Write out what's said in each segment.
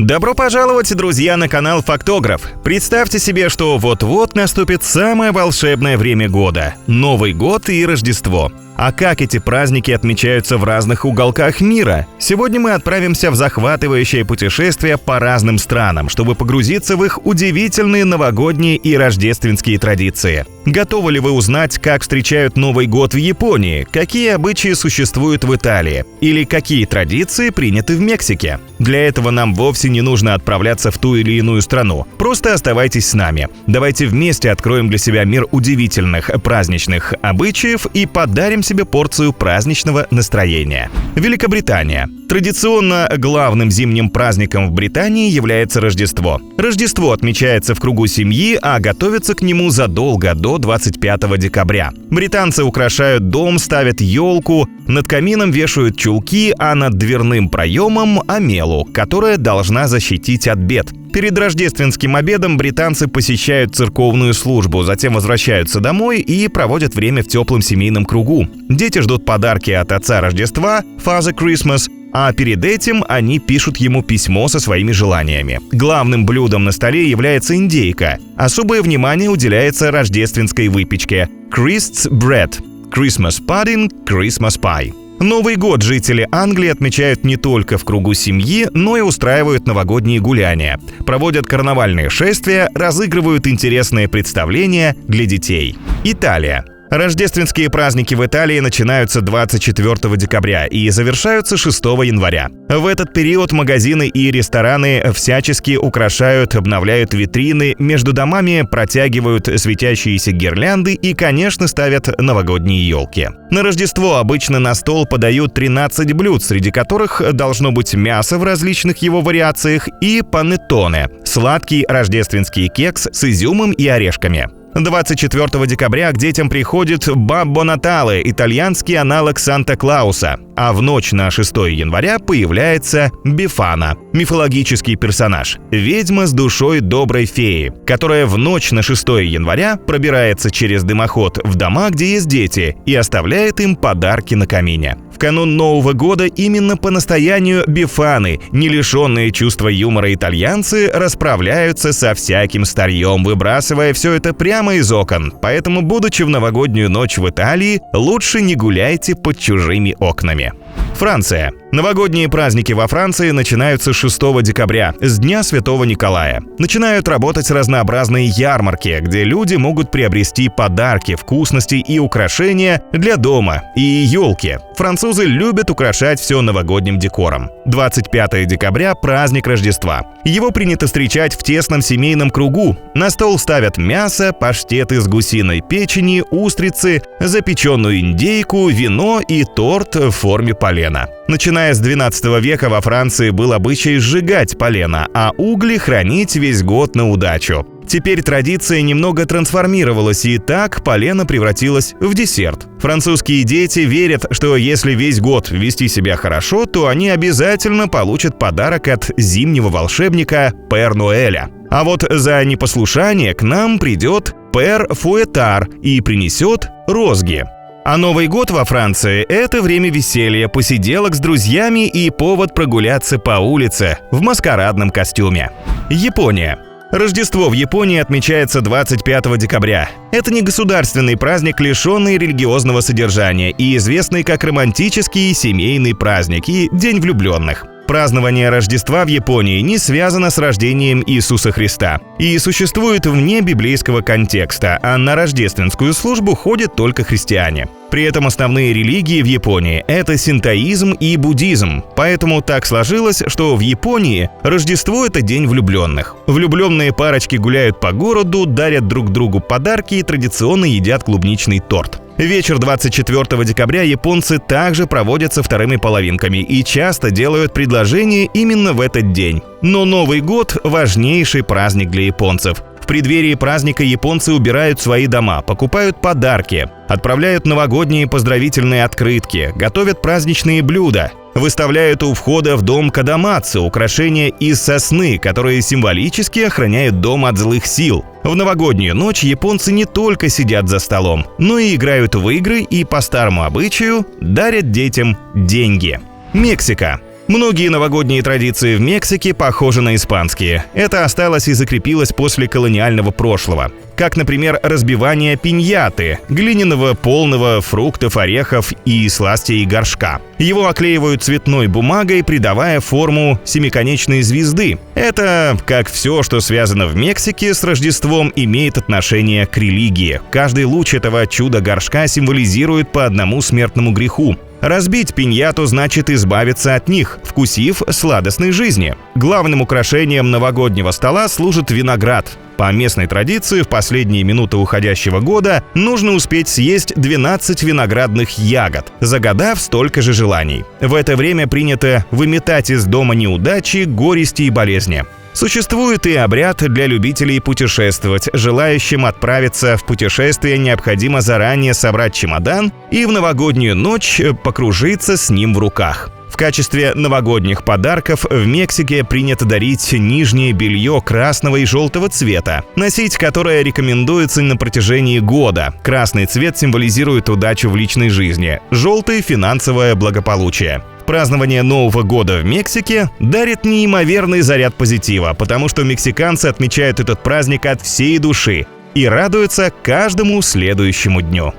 Добро пожаловать, друзья, на канал Фактограф. Представьте себе, что вот-вот наступит самое волшебное время года – Новый год и Рождество. А как эти праздники отмечаются в разных уголках мира? Сегодня мы отправимся в захватывающее путешествие по разным странам, чтобы погрузиться в их удивительные новогодние и рождественские традиции. Готовы ли вы узнать, как встречают Новый год в Японии, какие обычаи существуют в Италии или какие традиции приняты в Мексике? Для этого нам вовсе не нужно отправляться в ту или иную страну. Просто оставайтесь с нами. Давайте вместе откроем для себя мир удивительных праздничных обычаев и подарим себе порцию праздничного настроения. Великобритания. Традиционно главным зимним праздником в Британии является Рождество. Рождество отмечается в кругу семьи, а готовится к нему задолго до 25 декабря. Британцы украшают дом, ставят елку, над камином вешают чулки, а над дверным проемом – омелу, которая должна защитить от бед. Перед рождественским обедом британцы посещают церковную службу, затем возвращаются домой и проводят время в теплом семейном кругу. Дети ждут подарки от отца Рождества – Father Christmas, а перед этим они пишут ему письмо со своими желаниями. Главным блюдом на столе является индейка. Особое внимание уделяется рождественской выпечке – Christ's Bread, Christmas Pudding, Christmas Pie. Новый год жители Англии отмечают не только в кругу семьи, но и устраивают новогодние гуляния, проводят карнавальные шествия, разыгрывают интересные представления для детей. Италия. Рождественские праздники в Италии начинаются 24 декабря и завершаются 6 января. В этот период магазины и рестораны всячески украшают, обновляют витрины, между домами протягивают светящиеся гирлянды и, конечно, ставят новогодние елки. На Рождество обычно на стол подают 13 блюд, среди которых должно быть мясо в различных его вариациях и панеттоне – сладкий рождественский кекс с изюмом и орешками. 24 декабря к детям приходит Баббо Натале, итальянский аналог Санта-Клауса, а в ночь на 6 января появляется Бефана, мифологический персонаж, ведьма с душой доброй феи, которая в ночь на 6 января пробирается через дымоход в дома, где есть дети, и оставляет им подарки на камине. В канун Нового года именно по настоянию Бефаны, не лишенные чувства юмора итальянцы, расправляются со всяким старьем, выбрасывая все это прямо из окон. Поэтому, будучи в новогоднюю ночь в Италии, лучше не гуляйте под чужими окнами. Франция. Новогодние праздники во Франции начинаются 6 декабря, с Дня Святого Николая. Начинают работать разнообразные ярмарки, где люди могут приобрести подарки, вкусности и украшения для дома и елки. Французы любят украшать все новогодним декором. 25 декабря – праздник Рождества. Его принято встречать в тесном семейном кругу. На стол ставят мясо, паштет из гусиной печени, устрицы, запеченную индейку, вино и торт в форме полена. Начиная с 12 века во Франции был обычай сжигать полено, а угли хранить весь год на удачу. Теперь традиция немного трансформировалась, и так полено превратилось в десерт. Французские дети верят, что если весь год вести себя хорошо, то они обязательно получат подарок от зимнего волшебника Пэр Ноэля. А вот за непослушание к нам придет Пэр Фуэтар и принесет розги. А Новый год во Франции – это время веселья, посиделок с друзьями и повод прогуляться по улице в маскарадном костюме. Япония. Рождество в Японии отмечается 25 декабря. Это не государственный праздник, лишенный религиозного содержания и известный как романтический семейный праздник и День влюбленных. Празднование Рождества в Японии не связано с рождением Иисуса Христа и существует вне библейского контекста, а на рождественскую службу ходят только христиане. При этом основные религии в Японии – это синтоизм и буддизм, поэтому так сложилось, что в Японии Рождество – это День влюбленных. Влюбленные парочки гуляют по городу, дарят друг другу подарки и традиционно едят клубничный торт. Вечер 24 декабря японцы также проводят со вторыми половинками и часто делают предложения именно в этот день. Но Новый год – важнейший праздник для японцев. В преддверии праздника японцы убирают свои дома, покупают подарки, отправляют новогодние поздравительные открытки, готовят праздничные блюда, выставляют у входа в дом кадамацу, украшения из сосны, которые символически охраняют дом от злых сил. В новогоднюю ночь японцы не только сидят за столом, но и играют в игры и по старому обычаю дарят детям деньги. Мексика. Многие новогодние традиции в Мексике похожи на испанские. Это осталось и закрепилось после колониального прошлого. Как, например, разбивание пиньяты – глиняного, полного фруктов, орехов и сластей горшка. Его оклеивают цветной бумагой, придавая форму семиконечной звезды. Это, как все, что связано в Мексике с Рождеством, имеет отношение к религии. Каждый луч этого чуда-горшка символизирует по одному смертному греху. Разбить пиньяту значит избавиться от них, вкусив сладостной жизни. Главным украшением новогоднего стола служит виноград. По местной традиции, в последние минуты уходящего года нужно успеть съесть 12 виноградных ягод, загадав столько же желаний. В это время принято выметать из дома неудачи, горести и болезни. Существует и обряд для любителей путешествовать. Желающим отправиться в путешествие необходимо заранее собрать чемодан и в новогоднюю ночь покружиться с ним в руках. В качестве новогодних подарков в Мексике принято дарить нижнее белье красного и желтого цвета, носить которое рекомендуется на протяжении года. Красный цвет символизирует удачу в личной жизни, желтый – финансовое благополучие. Празднование Нового года в Мексике дарит неимоверный заряд позитива, потому что мексиканцы отмечают этот праздник от всей души и радуются каждому следующему дню.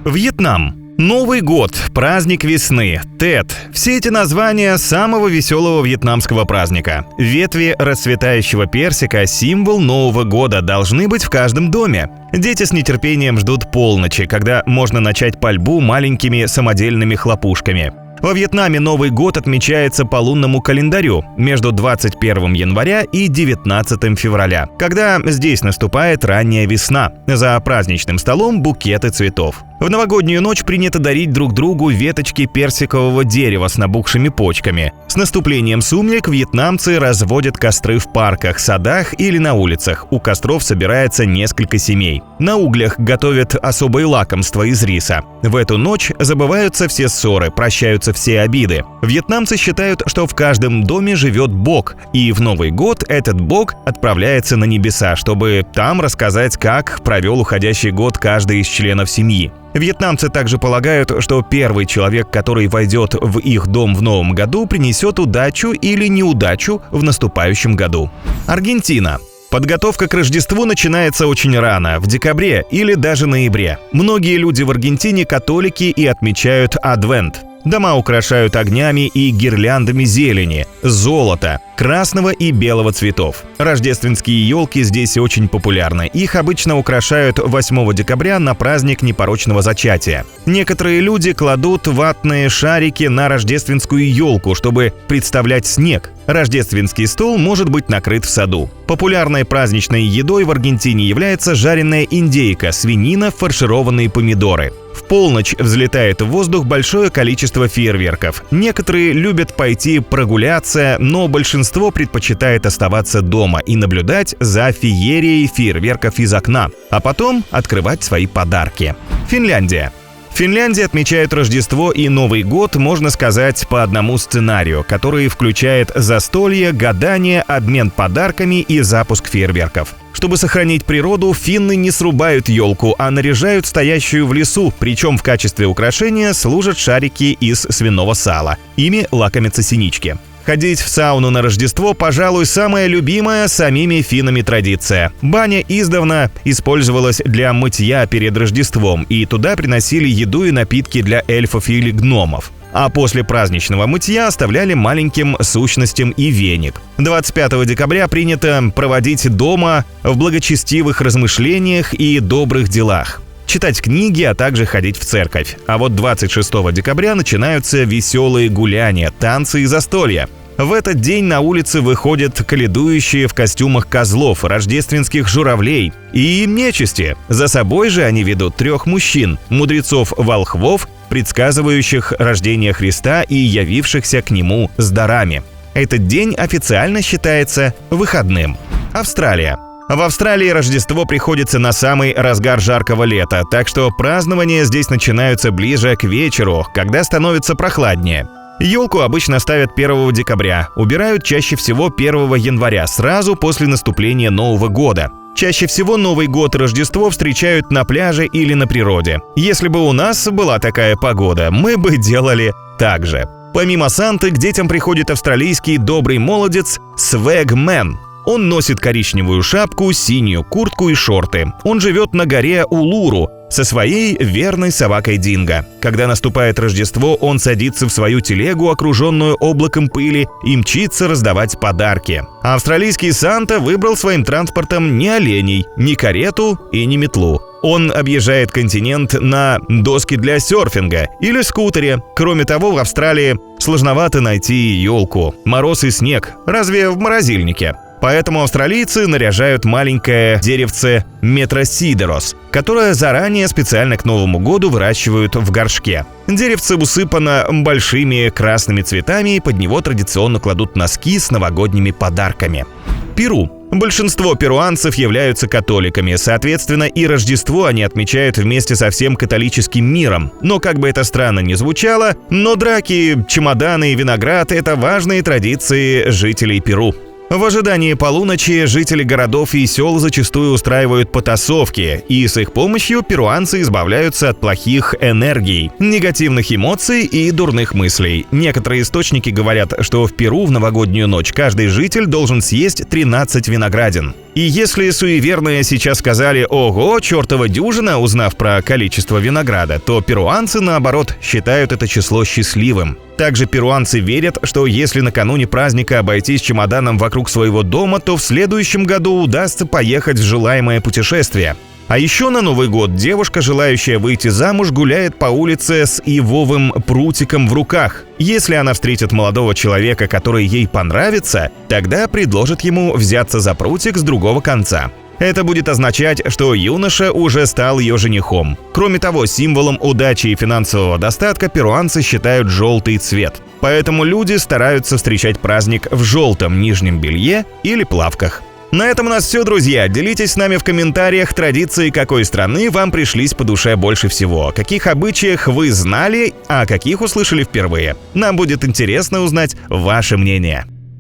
Вьетнам. Новый год, праздник весны, Тет – все эти названия самого веселого вьетнамского праздника. Ветви расцветающего персика – символ Нового года, должны быть в каждом доме. Дети с нетерпением ждут полночи, когда можно начать пальбу маленькими самодельными хлопушками. Во Вьетнаме Новый год отмечается по лунному календарю между 21 января и 19 февраля, когда здесь наступает ранняя весна. За праздничным столом букеты цветов. В новогоднюю ночь принято дарить друг другу веточки персикового дерева с набухшими почками. С наступлением сумерек вьетнамцы разводят костры в парках, садах или на улицах. У костров собирается несколько семей. На углях готовят особые лакомства из риса. В эту ночь забываются все ссоры, прощаются все обиды. Вьетнамцы считают, что в каждом доме живет Бог, и в Новый год этот Бог отправляется на небеса, чтобы там рассказать, как провел уходящий год каждый из членов семьи. Вьетнамцы также полагают, что первый человек, который войдет в их дом в новом году, принесет удачу или неудачу в наступающем году. Аргентина. Подготовка к Рождеству начинается очень рано, в декабре или даже ноябре. Многие люди в Аргентине католики и отмечают Адвент. Дома украшают огнями и гирляндами зелени, золота, красного и белого цветов. Рождественские елки здесь очень популярны. Их обычно украшают 8 декабря на праздник непорочного зачатия. Некоторые люди кладут ватные шарики на рождественскую елку, чтобы представлять снег. Рождественский стол может быть накрыт в саду. Популярной праздничной едой в Аргентине является жареная индейка, свинина, фаршированные помидоры. В полночь взлетает в воздух большое количество фейерверков. Некоторые любят пойти прогуляться, но большинство предпочитает оставаться дома и наблюдать за феерией фейерверков из окна, а потом открывать свои подарки. Финляндия. В Финляндии отмечают Рождество и Новый год, можно сказать, по одному сценарию, который включает застолье, гадание, обмен подарками и запуск фейерверков. Чтобы сохранить природу, финны не срубают елку, а наряжают стоящую в лесу, причем в качестве украшения служат шарики из свиного сала. Ими лакомятся синички. Ходить в сауну на Рождество, пожалуй, самая любимая самими финнами традиция. Баня издавна использовалась для мытья перед Рождеством, и туда приносили еду и напитки для эльфов или гномов. А после праздничного мытья оставляли маленьким сущностям и веник. 25 декабря принято проводить дома в благочестивых размышлениях и добрых делах. Читать книги, а также ходить в церковь. А вот 26 декабря начинаются веселые гуляния, танцы и застолья. В этот день на улицы выходят коледующие в костюмах козлов, рождественских журавлей и нечисти. За собой же они ведут 3 мужчин, мудрецов-волхвов, предсказывающих рождение Христа и явившихся к нему с дарами. Этот день официально считается выходным. Австралия. В Австралии Рождество приходится на самый разгар жаркого лета, так что празднования здесь начинаются ближе к вечеру, когда становится прохладнее. Елку обычно ставят 1 декабря, убирают чаще всего 1 января, сразу после наступления Нового года. Чаще всего Новый год и Рождество встречают на пляже или на природе. Если бы у нас была такая погода, мы бы делали так же. Помимо Санты, к детям приходит австралийский добрый молодец Свэгмен. Он носит коричневую шапку, синюю куртку и шорты. Он живет на горе Улуру со своей верной собакой Динго. Когда наступает Рождество, он садится в свою телегу, окруженную облаком пыли, и мчится раздавать подарки. А австралийский Санта выбрал своим транспортом не оленей, не карету и не метлу. Он объезжает континент на доске для серфинга или скутере. Кроме того, в Австралии сложновато найти елку. Мороз и снег. Разве в морозильнике? Поэтому австралийцы наряжают маленькое деревце Метросидерос, которое заранее специально к Новому году выращивают в горшке. Деревце усыпано большими красными цветами, и под него традиционно кладут носки с новогодними подарками. Перу. Большинство перуанцев являются католиками, соответственно, и Рождество они отмечают вместе со всем католическим миром. Но как бы это странно ни звучало, но драки, чемоданы и виноград – это важные традиции жителей Перу. В ожидании полуночи жители городов и сел зачастую устраивают потасовки, и с их помощью перуанцы избавляются от плохих энергий, негативных эмоций и дурных мыслей. Некоторые источники говорят, что в Перу в новогоднюю ночь каждый житель должен съесть 13 виноградин. И если суеверные сейчас сказали «Ого, чертова дюжина», узнав про количество винограда, то перуанцы, наоборот, считают это число счастливым. Также перуанцы верят, что если накануне праздника обойтись чемоданом вокруг своего дома, то в следующем году удастся поехать в желаемое путешествие. А еще на Новый год девушка, желающая выйти замуж, гуляет по улице с ивовым прутиком в руках. Если она встретит молодого человека, который ей понравится, тогда предложит ему взяться за прутик с другого конца. Это будет означать, что юноша уже стал ее женихом. Кроме того, символом удачи и финансового достатка перуанцы считают желтый цвет. Поэтому люди стараются встречать праздник в желтом нижнем белье или плавках. На этом у нас все, друзья. Делитесь с нами в комментариях, традиции какой страны вам пришлись по душе больше всего. О каких обычаях вы знали, а о каких услышали впервые. Нам будет интересно узнать ваше мнение.